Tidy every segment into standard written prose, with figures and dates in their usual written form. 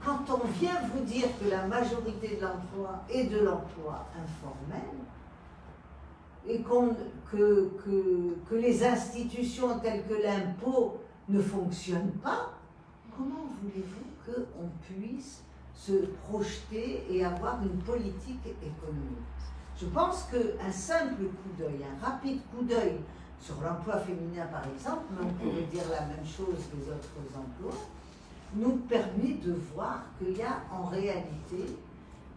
quand on vient vous dire que la majorité de l'emploi est de l'emploi informel, et que les institutions telles que l'impôt ne fonctionnent pas, comment voulez-vous qu'on puisse se projeter et avoir une politique économique? Je pense qu'un simple coup d'œil, un rapide coup d'œil sur l'emploi féminin par exemple, mais on pourrait dire la même chose des autres emplois, nous permet de voir qu'il y a en réalité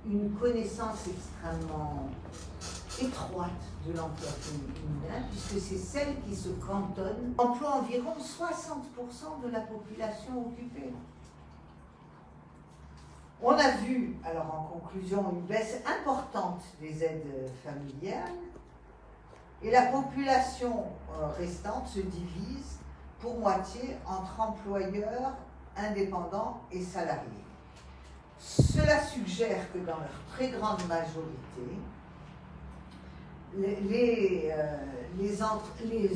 une connaissance extrêmement étroite de l'emploi féminin, puisque c'est celle qui se cantonne, emploie environ 60% de la population occupée. On a vu, alors en conclusion, une baisse importante des aides familiales, et la population restante se divise pour moitié entre employeurs, indépendants et salariés. Cela suggère que dans leur très grande majorité, les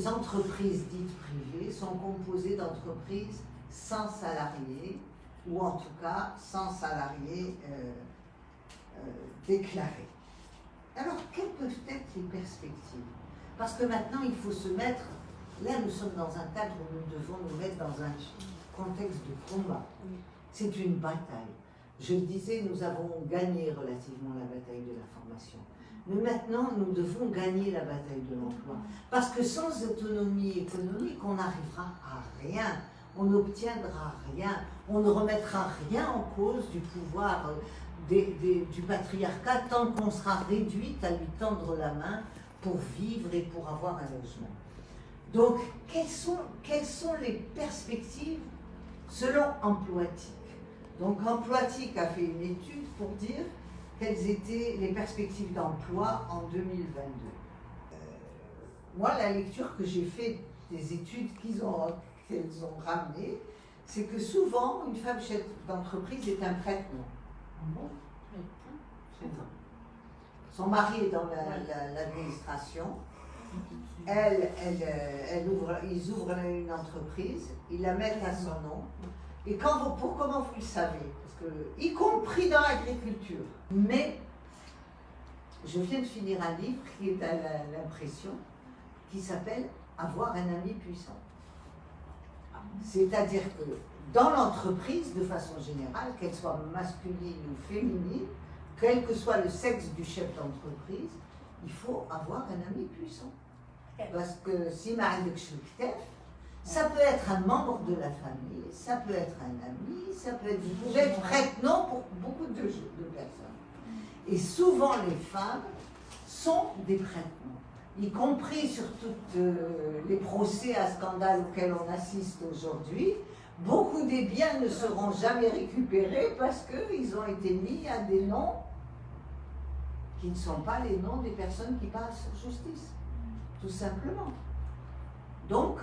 entreprises dites privées sont composées d'entreprises sans salariés, ou en tout cas sans salariés déclarés. Alors, quelles peuvent être les perspectives? Parce que maintenant, il faut se mettre, là nous sommes dans un cadre où nous devons nous mettre dans un contexte de combat. C'est une bataille. Je le disais, nous avons gagné relativement la bataille de la formation. Mais maintenant, nous devons gagner la bataille de l'emploi. Parce que sans autonomie économique, on n'arrivera à rien. On n'obtiendra rien. On ne remettra rien en cause du pouvoir du patriarcat tant qu'on sera réduite à lui tendre la main pour vivre et pour avoir un logement. Donc, quelles sont les perspectives selon Emploitique? Donc, Emploitique a fait une étude pour dire quelles étaient les perspectives d'emploi en 2022. Moi, la lecture que j'ai faite des études qu'elles ont ramenées, c'est que souvent, une femme chef d'entreprise est un prête-nom. Bon. Son mari est dans l'administration. Ils ouvrent une entreprise, ils la mettent à son nom. Et comment vous le savez? Parce que, y compris dans l'agriculture. Mais, je viens de finir un livre qui est à l'impression, qui s'appelle « Avoir un ami puissant ». C'est-à-dire que dans l'entreprise, de façon générale, qu'elle soit masculine ou féminine, quel que soit le sexe du chef d'entreprise, il faut avoir un ami puissant. Parce que si ça peut être un membre de la famille, ça peut être un ami, ça peut être, vous pouvez être prête-nom pour beaucoup de personnes. Et souvent les femmes sont des prête-noms, y compris sur tous les procès à scandale auxquels on assiste aujourd'hui. Beaucoup des biens ne seront jamais récupérés parce qu'ils ont été mis à des noms qui ne sont pas les noms des personnes qui passent en justice, tout simplement. Donc,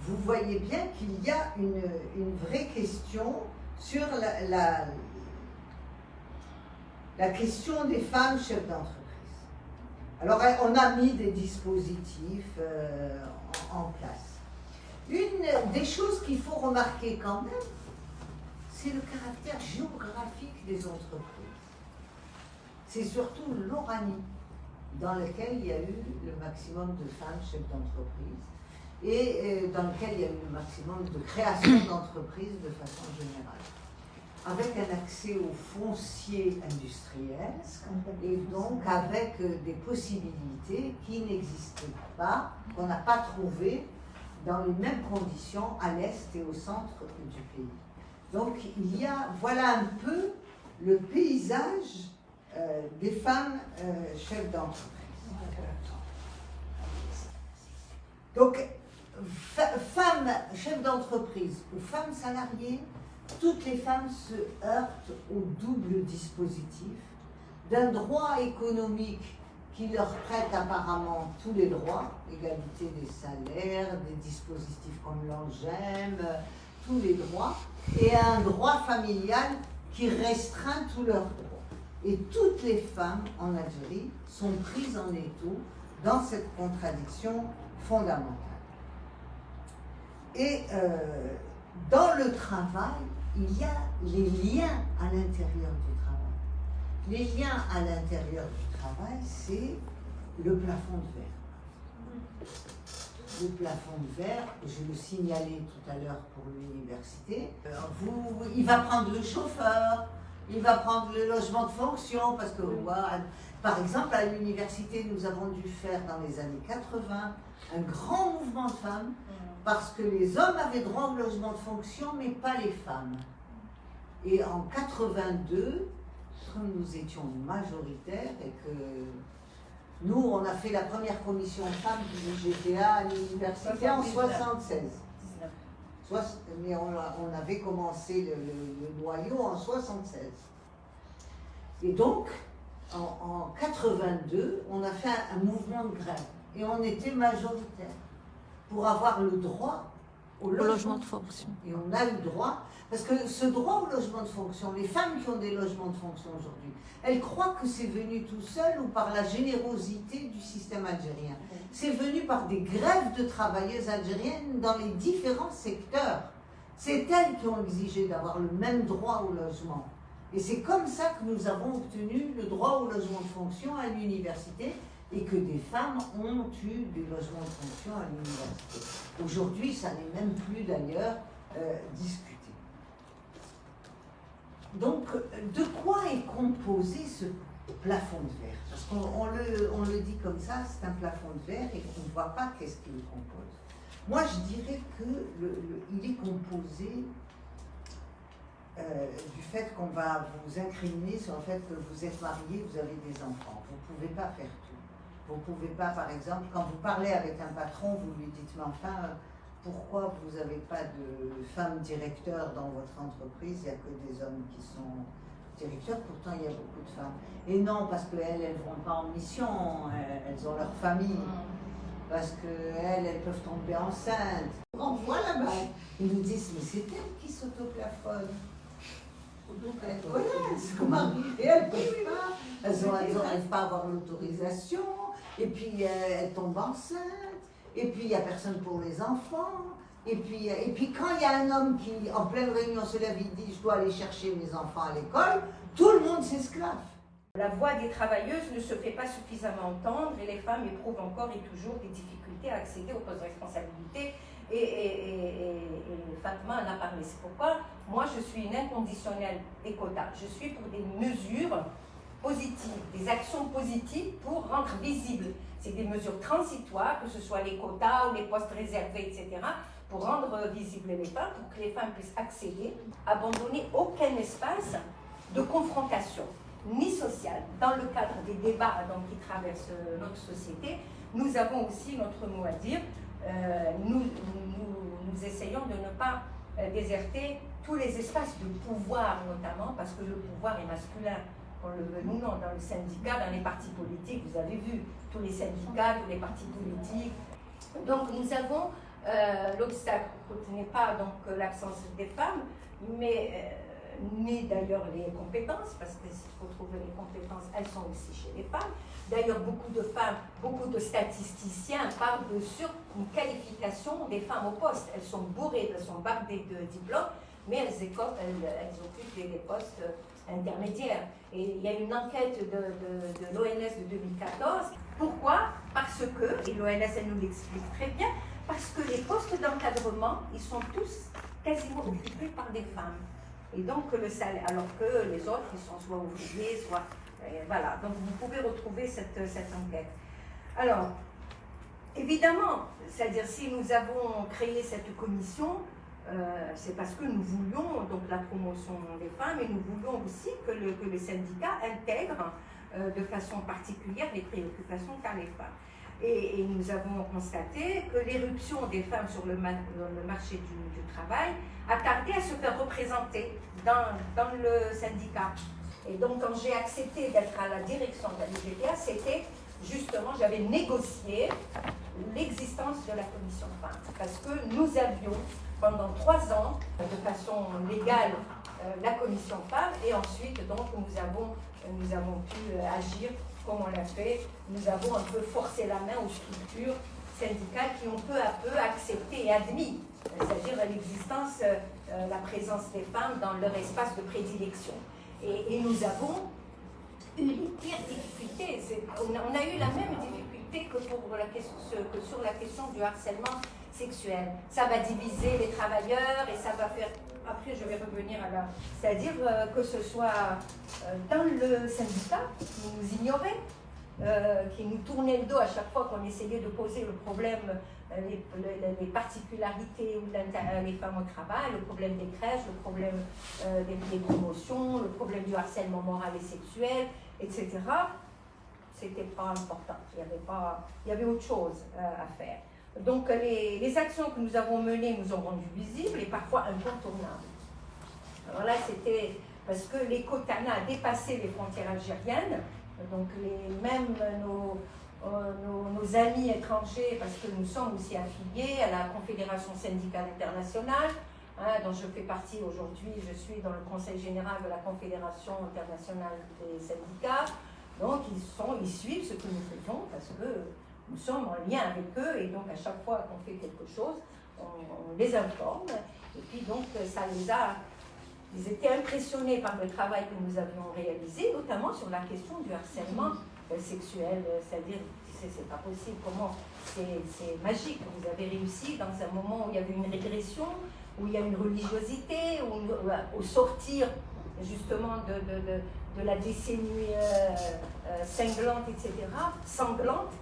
vous voyez bien qu'il y a une vraie question sur la question des femmes chefs d'entreprise. Alors, on a mis des dispositifs en place. Une des choses qu'il faut remarquer quand même, c'est le caractère géographique des entreprises. C'est surtout l'Oranie dans lequel il y a eu le maximum de femmes chefs d'entreprise et dans lequel il y a eu le maximum de création d'entreprises de façon générale, avec un accès au foncier industriel et donc avec des possibilités qui n'existent pas, qu'on n'a pas trouvées dans les mêmes conditions à l'est et au centre du pays. Donc voilà un peu le paysage des femmes chefs d'entreprise. Donc, femmes chefs d'entreprise ou femmes salariées, toutes les femmes se heurtent au double dispositif d'un droit économique qui leur prête apparemment tous les droits, égalité des salaires, des dispositifs comme l'ANGEM, tous les droits, et un droit familial qui restreint tous leurs droits. Et toutes les femmes en Algérie sont prises en étau dans cette contradiction fondamentale. Et dans le travail, il y a les liens à l'intérieur du travail. Les liens à l'intérieur du travail, c'est le plafond de verre. Le plafond de verre, je le signalais tout à l'heure pour l'université, il va prendre le chauffeur, il va prendre le logement de fonction, parce que, par exemple, à l'université, nous avons dû faire dans les années 80 un grand mouvement de femmes, parce que les hommes avaient droit au logement de fonction, mais pas les femmes. Et en 82, comme nous étions majoritaires et que nous, on a fait la première commission femmes du GTA à l'université en 76. Mais on avait commencé le noyau en 76. Et donc, en 82, on a fait un mouvement de grève. Et on était majoritaire pour avoir le droit au logement de fonction. Et on a eu droit, parce que ce droit au logement de fonction, les femmes qui ont des logements de fonction aujourd'hui, elles croient que c'est venu tout seul ou par la générosité du système algérien. C'est venu par des grèves de travailleuses algériennes dans les différents secteurs. C'est elles qui ont exigé d'avoir le même droit au logement. Et c'est comme ça que nous avons obtenu le droit au logement de fonction à l'université et que des femmes ont eu des logements de fonction à l'université. Aujourd'hui, ça n'est même plus d'ailleurs discuté. Donc, de quoi est composé ce plafond de verre? Parce qu'on le dit comme ça, c'est un plafond de verre et qu'on ne voit pas qu'est-ce qui le compose. Moi, je dirais qu'il est composé du fait qu'on va vous incriminer sur le fait que vous êtes marié, vous avez des enfants. Vous ne pouvez pas faire tout. Vous ne pouvez pas, par exemple, quand vous parlez avec un patron, vous lui dites, mais enfin, pourquoi vous n'avez pas de femmes directeurs dans votre entreprise? Il n'y a que des hommes qui sont directeurs, pourtant il y a beaucoup de femmes. Et non, parce qu'elles ne vont pas en mission, elles ont leur famille. Parce qu'elles peuvent tomber enceintes. On voit là-bas, ils nous disent, mais c'est elles qui s'autoplafonnent. Donc elles connaissent comment et elles ne peuvent pas, elles n'arrivent pas à avoir l'autorisation, et puis elles tombent enceintes, et puis il n'y a personne pour les enfants, et puis quand il y a un homme qui, en pleine réunion, se lève, il dit, je dois aller chercher mes enfants à l'école, tout le monde s'esclave. La voix des travailleuses ne se fait pas suffisamment entendre et les femmes éprouvent encore et toujours des difficultés à accéder aux postes de responsabilité. Et Fatma en a parlé. C'est pourquoi moi je suis une inconditionnelle des quotas. Je suis pour des mesures positives, des actions positives pour rendre visibles. C'est des mesures transitoires, que ce soit les quotas ou les postes réservés, etc., pour rendre visibles les femmes, pour que les femmes puissent accéder, abandonner aucun espace de confrontation, ni sociale. Dans le cadre des débats qui traversent notre société, nous avons aussi notre mot à dire. Nous essayons de ne pas déserter tous les espaces de pouvoir, notamment parce que le pouvoir est masculin, qu'on le veut ou non, dans le syndicat, dans les partis politiques, vous avez vu, tous les syndicats, tous les partis politiques. Donc nous avons l'obstacle, ce n'est pas l'absence des femmes, mais ni d'ailleurs les compétences, parce qu'il faut trouver les compétences, elles sont aussi chez les femmes. D'ailleurs, beaucoup de femmes, beaucoup de statisticiens parlent de surqualification des femmes au poste. Elles sont bourrées, elles sont bardées de diplômes, mais elles occupent des postes intermédiaires. Et il y a une enquête de l'ONS de 2014. Pourquoi? Parce que, et l'ONS elle nous l'explique très bien, parce que les postes d'encadrement, ils sont tous quasiment occupés par des femmes. Et donc le salaire, alors que les autres, ils sont soit ouvriers, soit... voilà, donc vous pouvez retrouver cette enquête. Alors, évidemment, c'est-à-dire si nous avons créé cette commission, c'est parce que nous voulions donc la promotion des femmes et nous voulons aussi que les syndicats intègrent de façon particulière les préoccupations qu'a les femmes. Et nous avons constaté que l'éruption des femmes sur le marché du travail a tardé à se faire représenter dans le syndicat. Et donc, quand j'ai accepté d'être à la direction de la DGTA, c'était justement, j'avais négocié l'existence de la commission femmes. Parce que nous avions, pendant 3 ans, de façon légale, la commission femmes, et ensuite, donc, nous avons pu agir comme on l'a fait. Nous avons un peu forcé la main aux structures syndicales qui ont peu à peu accepté et admis c'est-à-dire l'existence, la présence des femmes dans leur espace de prédilection. Et nous avons eu les pires difficultés. On a eu la même difficulté que sur la question du harcèlement sexuel. Ça va diviser les travailleurs et ça va faire... Après, je vais revenir à la... C'est-à-dire que ce soit dans le syndicat, qui nous ignorait, qui nous tournait le dos à chaque fois qu'on essayait de poser le problème, les particularités ou les femmes au travail, le problème des crèches, le problème des promotions, le problème du harcèlement moral et sexuel, etc. C'était pas important. Il y avait autre chose à faire. Donc les actions que nous avons menées nous ont rendues visibles et parfois incontournables. Alors là, c'était parce que l'EcoTANA a dépassé les frontières algériennes, donc même nos amis étrangers, parce que nous sommes aussi affiliés à la Confédération syndicale internationale, dont je fais partie aujourd'hui, je suis dans le Conseil général de la Confédération internationale des syndicats, donc ils suivent ce que nous faisons parce que nous sommes en lien avec eux et donc à chaque fois qu'on fait quelque chose, on les informe. Et puis donc ils étaient impressionnés par le travail que nous avions réalisé, notamment sur la question du harcèlement sexuel. C'est-à-dire, c'est pas possible, comment c'est magique. Vous avez réussi dans un moment où il y avait une régression, où il y a une religiosité, au sortir justement de la décennie cinglante, etc., sanglante.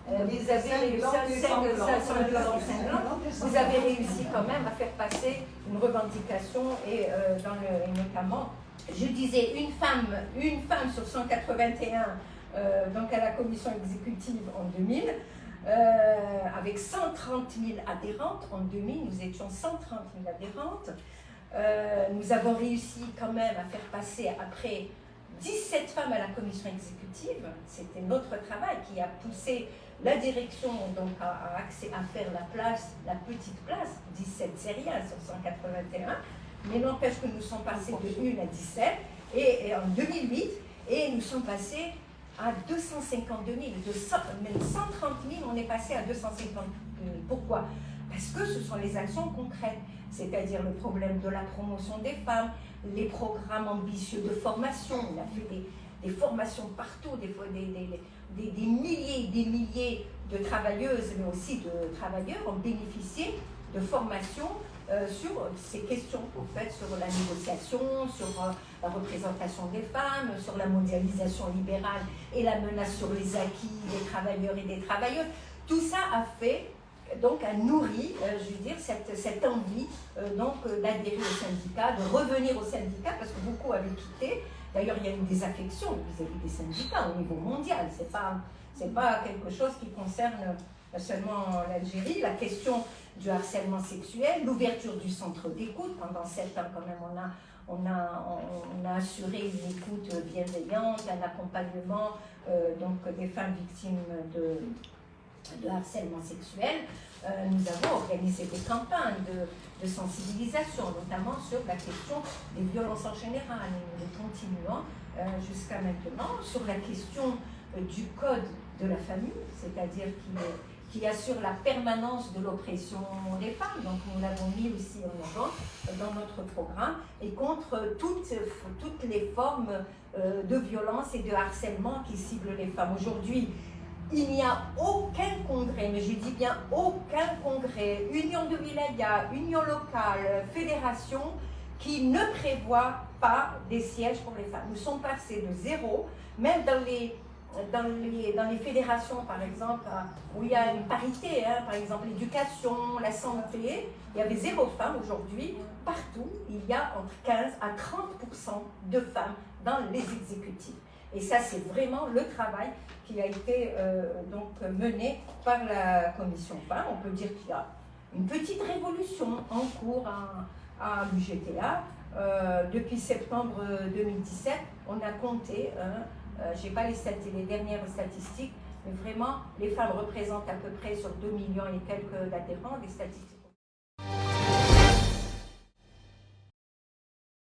Vous avez réussi quand même à faire passer une revendication et notamment, je disais, une femme sur 181 donc à la commission exécutive en 2000, avec 130 000 adhérentes. En 2000, nous étions 130 000 adhérentes. Nous avons réussi quand même à faire passer après 17 femmes à la commission exécutive. C'était notre travail qui a poussé la direction donc à faire la petite place, 17 c'est rien sur 181, mais n'empêche que nous sommes passés de 1 à 17 et en 2008, et nous sommes passés à 252 000, même 130 000, on est passé à 250 000. Pourquoi? Parce que ce sont les actions concrètes, c'est-à-dire le problème de la promotion des femmes, les programmes ambitieux de formation. On a fait des formations partout, des milliers et des milliers de travailleuses, mais aussi de travailleurs ont bénéficié de formations sur ces questions, en fait, sur la négociation, sur la représentation des femmes, sur la mondialisation libérale et la menace sur les acquis des travailleurs et des travailleuses. Tout ça a fait, donc a nourri, je veux dire, cette envie d'adhérer au syndicat, de revenir au syndicat, parce que beaucoup avaient quitté. D'ailleurs, il y a une désaffection vis-à-vis des syndicats au niveau mondial. C'est pas quelque chose qui concerne seulement l'Algérie. La question du harcèlement sexuel, l'ouverture du centre d'écoute. Pendant 7 ans, quand même, on a assuré une écoute bienveillante, un accompagnement donc des femmes victimes de harcèlement sexuel. Nous avons organisé des campagnes de sensibilisation, notamment sur la question des violences en général. Et nous continuons jusqu'à maintenant sur la question du code de la famille, c'est-à-dire qui assure la permanence de l'oppression des femmes. Donc nous l'avons mis aussi en avant dans notre programme, et contre toutes les formes de violence et de harcèlement qui ciblent les femmes. Aujourd'hui, il n'y a aucun congrès, mais je dis bien aucun congrès, union de wilaya, union locale, fédération, qui ne prévoit pas des sièges pour les femmes. Nous sommes passés de 0, même dans les fédérations, par exemple, où il y a une parité, par exemple l'éducation, la santé, il y avait 0 femmes. Aujourd'hui, partout, il y a entre 15 à 30% de femmes dans les exécutifs. Et ça, c'est vraiment le travail qui a été mené par la commission femmes. On peut dire qu'il y a une petite révolution en cours à l'UGTA. Depuis septembre 2017, on a compté, je n'ai pas les dernières statistiques, mais vraiment, les femmes représentent à peu près sur 2 millions et quelques d'adhérents, des statistiques